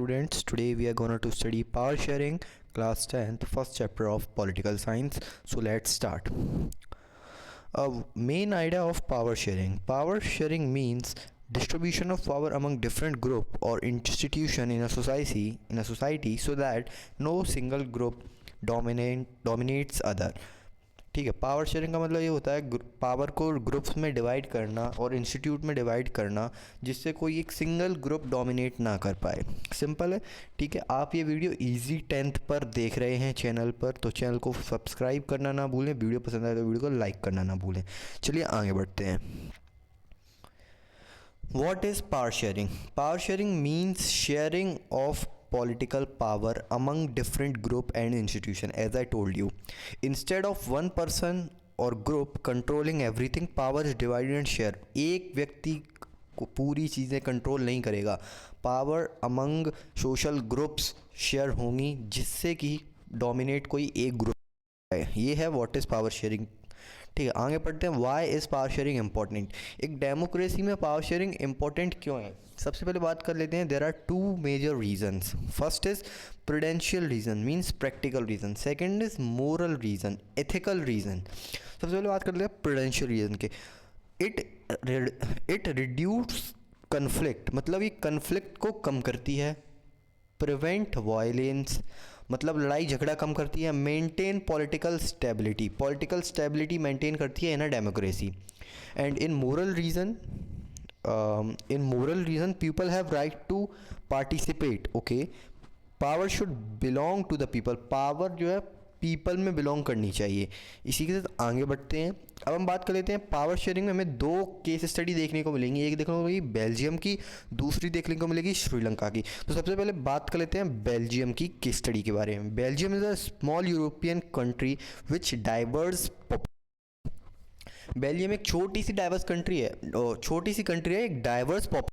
Students, today we are going to study power sharing, class 10th, first chapter of political science. So let's start. Main idea of power sharing. Power sharing means distribution of power among different group or institution in a society so that no single group dominates other. ठीक है। Power sharing का मतलब ये होता है power को groups में divide करना और इंस्टीट्यूट में डिवाइड करना जिससे कोई एक सिंगल ग्रुप डोमिनेट ना कर पाए। सिंपल है। ठीक है। आप ये वीडियो इजी 10th पर देख रहे हैं चैनल पर, तो चैनल को सब्सक्राइब करना ना भूलें, वीडियो पसंद आए तो वीडियो को लाइक करना ना भूलें। चलिए आगे बढ़ते हैं। What is power sharing? Power sharing means sharing of political power among different group and institution, as I told you. Instead of one person or group controlling everything, power is divided and shared. एक व्यक्ति को पूरी चीज़ें control नहीं करेगा, power among social groups share होंगी जिससे कि डोमिनेट कोई एक ग्रुप है। ये है व्हाट इज़ पावर शेयरिंग। ठीक है। आगे पढ़ते हैं। Why is power sharing important? एक डेमोक्रेसी में पावर शेयरिंग इंपॉर्टेंट क्यों है? सबसे पहले बात कर लेते हैं। There are two major reasons. First is prudential reason, means practical reason. Second is moral reason, ethical reason. सबसे पहले बात कर लेते हैं प्रूडेंशियल रीज़न के। इट रिड्यूस कन्फ्लिक्ट, मतलब ये कन्फ्लिक्ट को कम करती है। प्रिवेंट वायलेंस, मतलब लड़ाई झगड़ा कम करती है। Maintain political stability, political stability maintain करती है in a democracy. And in moral reason people have right to participate. Okay, power should belong to the people, power जो है पीपल में बिलोंग करनी चाहिए। इसी के साथ आगे बढ़ते हैं। अब हम बात कर लेते हैं पावर शेयरिंग में हमें दो केस स्टडी देखने को मिलेंगी। एक देखने को मिलेगी बेल्जियम की, दूसरी देखने को मिलेगी श्रीलंका की। तो सबसे पहले बात कर लेते हैं बेल्जियम की केस स्टडी के बारे में। Belgium is a small European country which diverse. Belgium एक छोटी सी डाइवर्स कंट्री है, एक डाइवर्स पॉपुलेशन।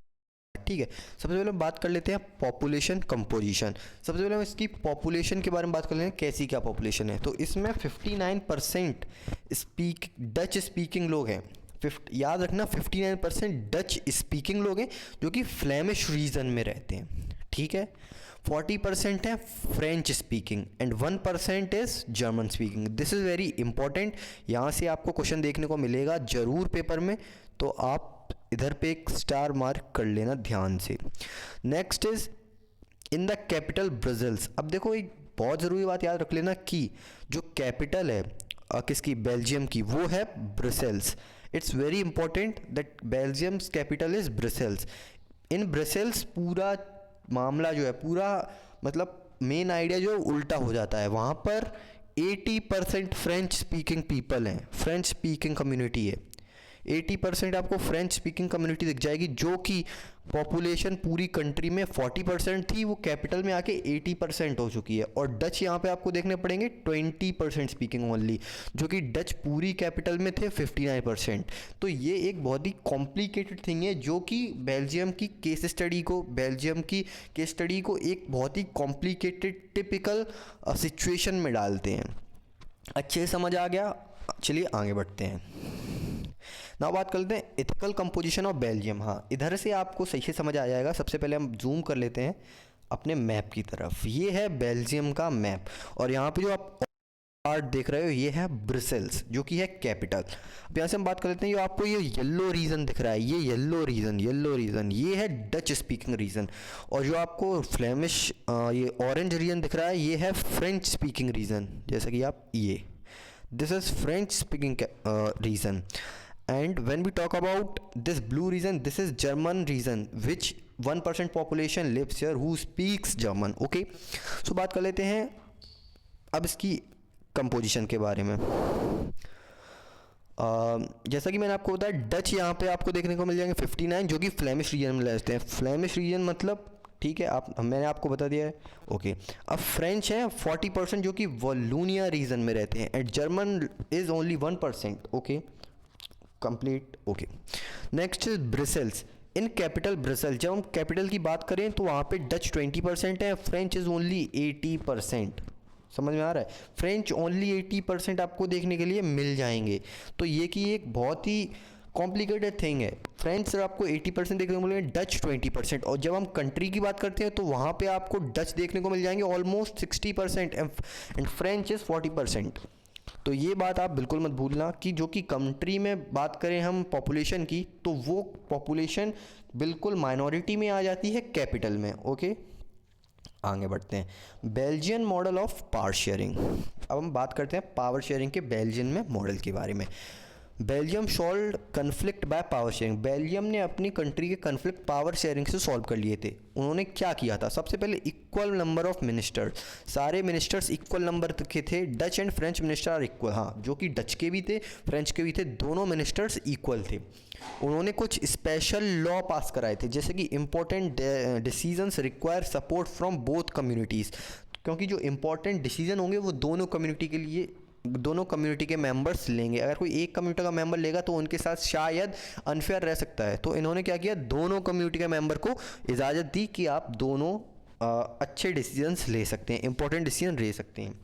ठीक है। सबसे पहले हम बात कर लेते हैं पॉपुलेशन कंपोजिशन। सबसे पहले हम इसकी पॉपुलेशन के बारे में बात कर लेते हैं, कैसी क्या पॉपुलेशन है। तो इसमें 59% डच स्पीकिंग लोग हैं। याद रखना 59% डच स्पीकिंग लोग हैं जो कि फ्लेमिश रीजन में रहते हैं। ठीक है। 40% है French speaking and 1% is German speaking. This is very important. यहाँ से आपको क्वेश्चन देखने को मिलेगा ज़रूर पेपर में, तो आप इधर पे एक स्टार मार्क कर लेना ध्यान से। Next is in the capital Brussels. अब देखो एक बहुत ज़रूरी बात याद रख लेना कि जो कैपिटल है किसकी, बेल्जियम की, वो है Brussels. It's very important that Belgium's capital is Brussels. In Brussels पूरा मामला जो है, पूरा मतलब मेन आइडिया जो उल्टा हो जाता है। वहाँ पर 80% फ्रेंच स्पीकिंग पीपल हैं, फ्रेंच स्पीकिंग कम्युनिटी है। 80% आपको फ्रेंच स्पीकिंग कम्युनिटी दिख जाएगी, जो कि पॉपुलेशन पूरी कंट्री में 40% थी, वो कैपिटल में आके 80% हो चुकी है। और डच यहाँ पे आपको देखने पड़ेंगे 20% स्पीकिंग ओनली, जो कि डच पूरी कैपिटल में थे 59%। तो ये एक बहुत ही कॉम्प्लिकेटेड थिंग है जो कि बेल्जियम की केस स्टडी को एक बहुत ही कॉम्प्लिकेटेड टिपिकल सिचुएशन में डालते हैं। अच्छे से समझ आ गया? चलिए आगे बढ़ते हैं। ना बात कर लेते हैं एथिकल कंपोजिशन ऑफ बेल्जियम। हाँ, इधर से आपको सही से समझ आ जाएगा। सबसे पहले हम जूम कर लेते हैं अपने मैप की तरफ। ये है बेल्जियम का मैप और यहाँ पे जो आप पार्ट देख रहे हो ये है ब्रसेल्स, जो कि है कैपिटल। अब यहाँ से हम बात कर लेते हैं, ये आपको ये येलो रीजन दिख रहा है, ये येलो रीजन ये है डच स्पीकिंग रीजन। और जो आपको फ्लेमिश ये ऑरेंज रीजन दिख रहा है ये है फ्रेंच स्पीकिंग रीजन। जैसा कि आप ये this is French speaking region. And when we talk about this blue region, this is German region, which 1% population lives here who speaks German. Okay, so बात कर लेते हैं अब इसकी कंपोजिशन के बारे में। जैसा कि मैंने आपको बताया, डच यहाँ पे आपको देखने को मिल जाएंगे 59, जो कि फ्लेमिश रीजन में रहते हैं। फ्लेमिश रीजन मतलब ठीक है, मैंने आपको बता दिया है। ओके, अब फ्रेंच हैं 40% जो कि वॉलोनिया रीजन में रहते हैं। And German is only 1%। Okay, complete. Okay, next is Brussels. In capital Brussels, जब हम कैपिटल की बात करें तो वहाँ पे डच 20% है, फ्रेंच इज़ ओनली 80%। समझ में आ रहा है? फ्रेंच ओनली 80% आपको देखने के लिए मिल जाएंगे। तो ये कि एक बहुत ही कॉम्प्लिकेटेड थिंग है। फ्रेंच सर आपको 80% देखने को मिलेंगे, डच 20%, और जब हम कंट्री की बात करते हैं तो वहाँ पे आपको डच देखने को मिल जाएंगे ऑलमोस्ट 60% एंड फ्रेंच इज़ 40%। तो ये बात आप बिल्कुल मत भूलना कि जो कि कंट्री में बात करें हम पॉपुलेशन की, तो वो पॉपुलेशन बिल्कुल माइनॉरिटी में आ जाती है कैपिटल में। ओके, आगे बढ़ते हैं। Belgian model of power sharing. अब हम बात करते हैं पावर शेयरिंग के बेल्जियन में मॉडल के बारे में। Belgium solve conflict by power sharing. Belgium ने अपनी कंट्री के कन्फ्लिक्ट पावर शेयरिंग से सॉल्व कर लिए थे। उन्होंने क्या किया था? सबसे पहले इक्वल नंबर ऑफ मिनिस्टर्स, सारे मिनिस्टर्स इक्वल नंबर के थे। Dutch and French minister are equal, हाँ, जो कि डच के भी थे फ्रेंच के भी थे, दोनों मिनिस्टर्स इक्वल थे। उन्होंने कुछ स्पेशल लॉ पास कराए थे, जैसे कि important decisions require support from both communities, क्योंकि जो इंपॉर्टेंट डिसीजन होंगे वो दोनों कम्युनिटी के लिए, दोनों कम्युनिटी के मेंबर्स लेंगे। अगर कोई एक कम्युनिटी का मेंबर लेगा तो उनके साथ शायद अनफेयर रह सकता है। तो इन्होंने क्या किया, दोनों कम्युनिटी के मेंबर को इजाज़त दी कि आप दोनों अच्छे डिसीजंस ले सकते हैं, इंपॉर्टेंट डिसीजन ले सकते हैं।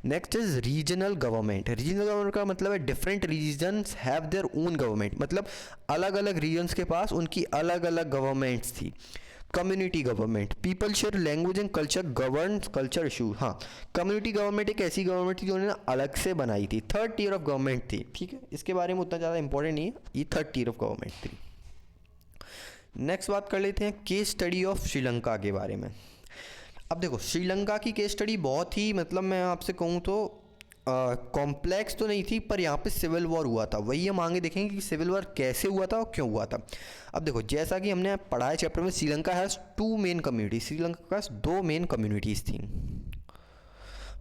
Next is regional government. Regional government का मतलब है different regions have their own government, मतलब अलग अलग रीजन्स के पास उनकी अलग अलग गवर्नमेंट्स थी। Community government, people share language and culture govern culture issue. हाँ, कम्युनिटी गवर्नमेंट एक ऐसी गवर्नमेंट थी जो उन्होंने अलग से बनाई थी, थर्ड टीयर ऑफ गवर्नमेंट थी। ठीक है, इसके बारे में उतना ज़्यादा इंपॉर्टेंट नहीं है, ये थर्ड टीयर ऑफ गवर्नमेंट थी। नेक्स्ट बात कर लेते हैं केस स्टडी ऑफ श्रीलंका के बारे में। अब देखो, श्रीलंका की केस स्टडी बहुत ही, मतलब मैं आपसे कहूँ तो कॉम्प्लेक्स तो नहीं थी, पर यहाँ पे सिविल वॉर हुआ था। वही हम आगे देखेंगे कि सिविल वॉर कैसे हुआ था और क्यों हुआ था। अब देखो, जैसा कि हमने पढ़ा है चैप्टर में, Sri Lanka has two main community, Sri Lanka के पास दो मेन कम्युनिटीज़ थी।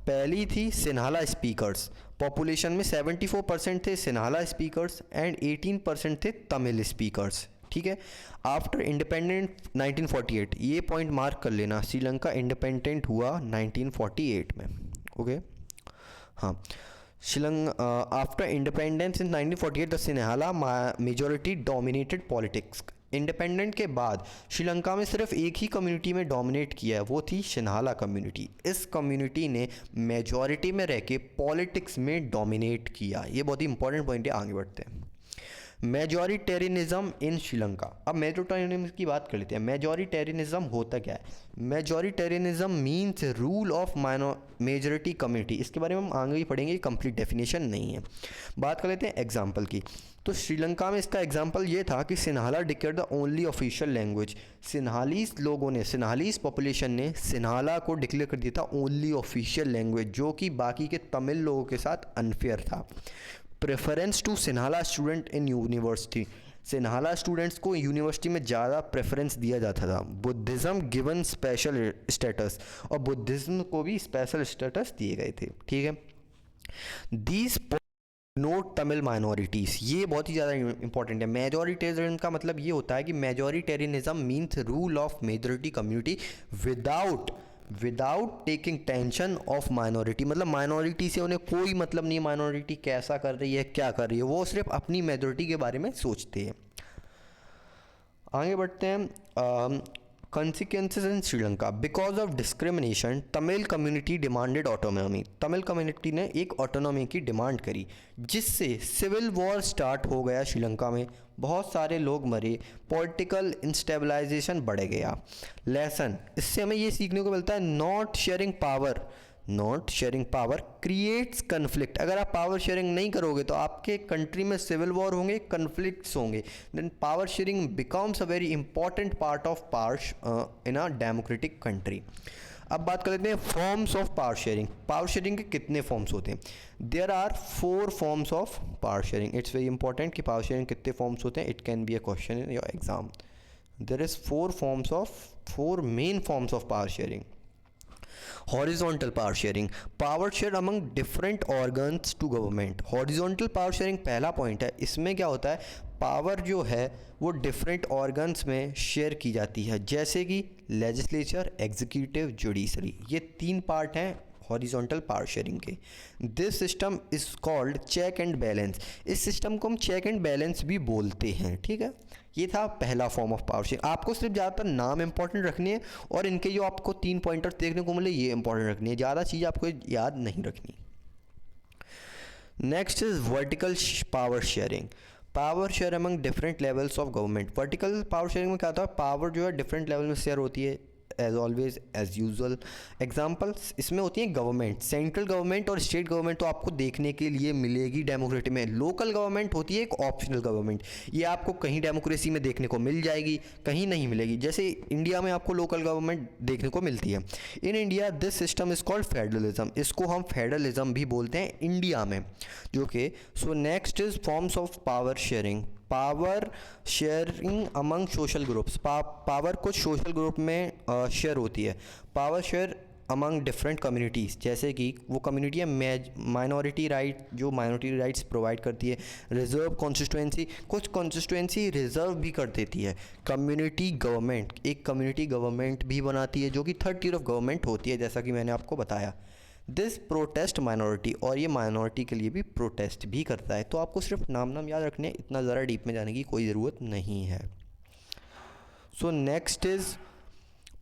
पहली थी सिन्हाला स्पीकर्स, पॉपुलेशन में 74% थे सिन्हाला स्पीकर्स एंड 18% थे तमिल स्पीकर्स। ठीक है, आफ्टर इंडिपेंडेंट 1948, ये पॉइंट मार्क कर लेना, श्रीलंका इंडिपेंडेंट हुआ 1948 में। ओके, हाँ, Sri Lanka after independence in 1948 the Sinhala majority dominated politics. Independent के बाद श्रीलंका में सिर्फ एक ही कम्युनिटी में डोमिनेट किया है, वो थी सिन्हाला कम्युनिटी। इस कम्युनिटी ने मेजॉरिटी में रह के पॉलिटिक्स में डोमिनेट किया। ये बहुत ही इंपॉर्टेंट पॉइंट है, आगे बढ़ते हैं। मेजॉरिटेरियनिज्म इन श्रीलंका। अब मेजॉरिटेरियनिज्म की बात कर लेते हैं। मेजॉरिटेरियनिज्म होता क्या है? Majoritarianism means rule of majority community. इसके बारे में हम आगे भी पढ़ेंगे, कंप्लीट डेफिनेशन नहीं है। बात कर लेते हैं एग्जाम्पल की। तो श्रीलंका में इसका एग्जाम्पल ये था कि Sinhala declare the only official language. Sinhalese लोगों ने, सिन्हालीस पॉपुलेशन ने सिन्हाला को डिक्लेयर कर दिया था ओनली ऑफिशियल लैंग्वेज, जो कि बाकी के तमिल लोगों के साथ अनफेयर था। Preference to Sinhala student in university, Sinhala students को यूनिवर्सिटी में ज़्यादा प्रेफरेंस दिया जाता था। बुद्धिज़्म गिवन स्पेशल स्टेटस, और बुद्धिज़्म को भी स्पेशल स्टेटस दिए गए थे। ठीक है, दीज नोट तमिल माइनॉरिटीज़, ये बहुत ही ज़्यादा इंपॉर्टेंट है। मेजॉरिटेरियन का मतलब ये होता है कि majoritarianism means rule of majority community without taking tension of minority, मतलब माइनॉरिटी से उन्हें कोई मतलब नहीं, माइनॉरिटी कैसा कर रही है, क्या कर रही है, वो सिर्फ अपनी मेजॉरिटी के बारे में सोचते हैं। आगे बढ़ते हैं। consequences in Sri Lanka. Because of discrimination Tamil community demanded autonomy. Tamil community ने एक ऑटोनॉमी की डिमांड करी, जिससे सिविल वॉर स्टार्ट हो गया श्रीलंका में। बहुत सारे लोग मरे, पॉलिटिकल इंस्टेबलाइजेशन बढ़ गया। लेसन, इससे हमें ये सीखने को मिलता है, not sharing power creates conflict. अगर आप पावर शेयरिंग नहीं करोगे तो आपके कंट्री में सिविल वॉर होंगे, कन्फ्लिक्ट्स होंगे। Then power sharing becomes a very important part of power in a democratic country. अब बात कर लेते हैं forms of power sharing. Power sharing के कितने फॉर्म्स होते हैं? There are 4 forms of power sharing. It's very important कि पावर शेयरिंग कितने फॉर्म्स होते हैं, it can be a question in your exam. There is 4 main forms of power sharing. Horizontal power sharing, power share among different organs to government. Horizontal power sharing पहला point है। इसमें क्या होता है, power जो है वो डिफरेंट ऑर्गन्स में शेयर की जाती है, जैसे कि लेजिस्लेचर, एग्जीक्यूटिव, जुडिशरी। ये 3 पार्ट हैं हॉरिजॉन्टल पावर शेयरिंग के। This system is called check and balance. इस सिस्टम को हम चेक एंड बैलेंस भी बोलते हैं। ठीक है, ये था पहला फॉर्म ऑफ पावर शेयरिंग। आपको सिर्फ ज़्यादातर नाम इंपॉर्टेंट रखनी है, और इनके जो आपको 3 पॉइंटर्स देखने को मिले ये इंपॉर्टेंट रखनी है, ज़्यादा चीज़ आपको याद नहीं रखनी। Next is vertical power sharing. Power share among different levels of government. Vertical power sharing में क्या होता है, पावर जो है डिफरेंट लेवल में शेयर होती है as always as usual. Examples इसमें होती हैं गवर्नमेंट, सेंट्रल गवर्नमेंट और स्टेट गवर्नमेंट तो आपको देखने के लिए मिलेगी डेमोक्रेसी में। लोकल गवर्नमेंट होती है एक ऑप्शनल गवर्नमेंट, ये आपको कहीं डेमोक्रेसी में देखने को मिल जाएगी, कहीं नहीं मिलेगी। जैसे इंडिया में आपको लोकल गवर्नमेंट देखने को मिलती है। In India this system is called federalism, इसको हम फेडरलिज्म भी बोलते हैं इंडिया में, जो कि so next is forms of power sharing. Power sharing among social groups, power कुछ सोशल ग्रुप में शेयर होती है। Power share among different communities, जैसे कि वो कम्युनिटी है माइनॉरिटी राइट, जो माइनॉरिटी राइट्स प्रोवाइड करती है। रिजर्व कॉन्स्टिट्यूएंसी, कुछ कॉन्स्टिट्यूएंसी रिजर्व भी कर देती है। कम्युनिटी गवर्नमेंट, एक कम्युनिटी गवर्नमेंट भी बनाती है जो कि थर्ड टियर ऑफ गवर्नमेंट होती है, जैसा कि मैंने आपको बताया। दिस प्रोटेस्ट माइनॉरिटी, और ये माइनॉरिटी के लिए भी प्रोटेस्ट भी करता है। तो आपको सिर्फ नाम याद रखने, इतना ज़्यादा डीप में जाने की कोई ज़रूरत नहीं है। So next is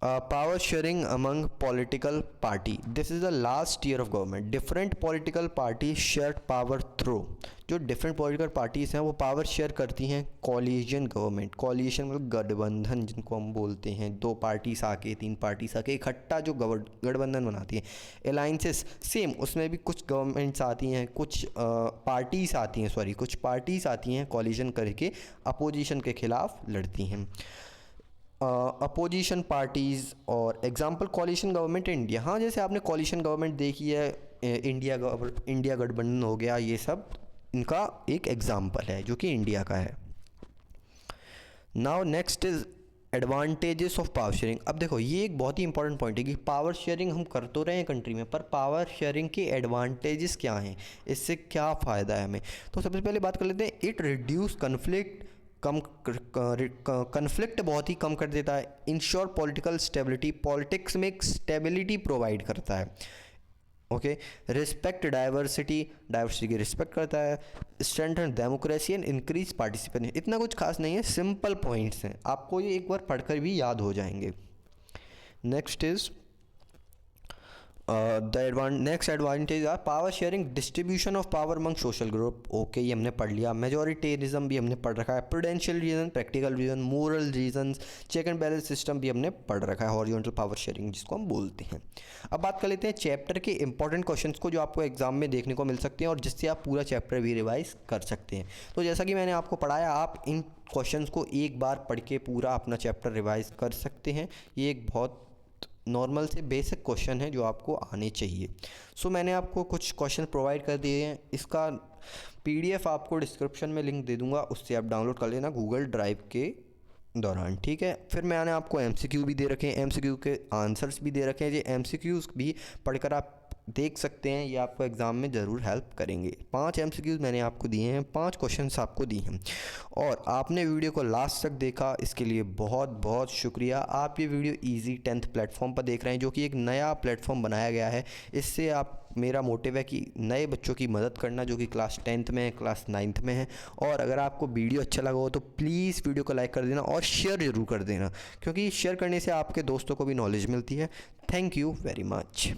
power sharing among political party. This is the last year of government. Different political party share power through, जो डिफरेंट पॉलिटिकल पार्टीज़ हैं वो पावर शेयर करती हैं कॉलिजन गवर्नमेंट। कॉलिजन मतलब गठबंधन जिनको हम बोलते हैं, दो पार्टीज आके, तीन पार्टीज आके इकट्ठा जो गठबंधन बनाती है। अलाइंसेस सेम, उसमें भी कुछ गवर्नमेंट्स आती हैं, कुछ पार्टीज आती हैं, कुछ पार्टीज आती हैं कॉलिजन करके अपोजिशन के खिलाफ लड़ती हैं। अपोजिशन पार्टीज़ और एग्जांपल कॉलिशन गवर्नमेंट इंडिया। हाँ, जैसे आपने कॉलिशन गवर्नमेंट देखी है, इंडिया गठबंधन हो गया, ये सब इनका एक एग्जांपल है जो कि इंडिया का है। Now next is advantages of power sharing. अब देखो, ये एक बहुत ही इंपॉर्टेंट पॉइंट है कि पावर शेयरिंग हम कर तो रहे हैं कंट्री में, पर पावर शेयरिंग के एडवांटेजेस क्या हैं, इससे क्या फ़ायदा है हमें। तो सबसे पहले बात कर लेते हैं, इट रिड्यूस कन्फ्लिक्ट, कन्फ्लिक्ट बहुत ही कम कर देता है। इंश्योर पॉलिटिकल स्टेबिलिटी, पॉलिटिक्स में एक स्टेबिलिटी प्रोवाइड करता है। ओके, रिस्पेक्ट डाइवर्सिटी, डाइवर्सिटी की रिस्पेक्ट करता है। Strengthen democracy and increase participation. इतना कुछ खास नहीं है, सिंपल पॉइंट्स हैं, आपको ये एक बार पढ़कर भी याद हो जाएंगे। Next is next advantage are power sharing, distribution of power among social group. Okay, ये हमने पढ़ लिया। मेजोरिटेरिज्म भी हमने पढ़ रखा है। Prudential reason, practical reason, moral reasons, check and balance system भी हमने पढ़ रखा है। हॉरिजॉन्टल पावर शेयरिंग जिसको हम बोलते हैं। अब बात कर लेते हैं चैप्टर के इंपॉर्टेंट क्वेश्चंस को, जो आपको एग्जाम में देखने को मिल सकते हैं और जिससे आप पूरा चैप्टर भी रिवाइज कर सकते हैं। तो जैसा कि मैंने आपको पढ़ाया, आप इन क्वेश्चंस को एक बार पढ़ के पूरा अपना चैप्टर रिवाइज कर सकते हैं। ये एक बहुत नॉर्मल से बेसिक क्वेश्चन है जो आपको आने चाहिए। सो मैंने आपको कुछ क्वेश्चन प्रोवाइड कर दिए हैं, इसका PDF आपको डिस्क्रिप्शन में लिंक दे दूंगा, उससे आप डाउनलोड कर लेना गूगल ड्राइव के दौरान, ठीक है। फिर मैंने आपको MCQ भी दे रखे हैं, MCQ के आंसर्स भी दे रखे हैं। ये MCQs भी पढ़कर आप देख सकते हैं, ये आपको एग्ज़ाम में ज़रूर हेल्प करेंगे। 5 MCQs मैंने आपको दिए हैं, 5 क्वेश्चंस आपको दिए हैं, और आपने वीडियो को लास्ट तक देखा, इसके लिए बहुत बहुत शुक्रिया। आप ये वीडियो इजी 10th प्लेटफॉर्म पर देख रहे हैं, जो कि एक नया प्लेटफॉर्म बनाया गया है। इससे आप, मेरा मोटिव है कि नए बच्चों की मदद करना जो कि क्लास 10th में है, क्लास 9th में है। और अगर आपको वीडियो अच्छा लगा हो तो प्लीज़ वीडियो को लाइक कर देना और शेयर ज़रूर कर देना, क्योंकि शेयर करने से आपके दोस्तों को भी नॉलेज मिलती है। Thank you very much.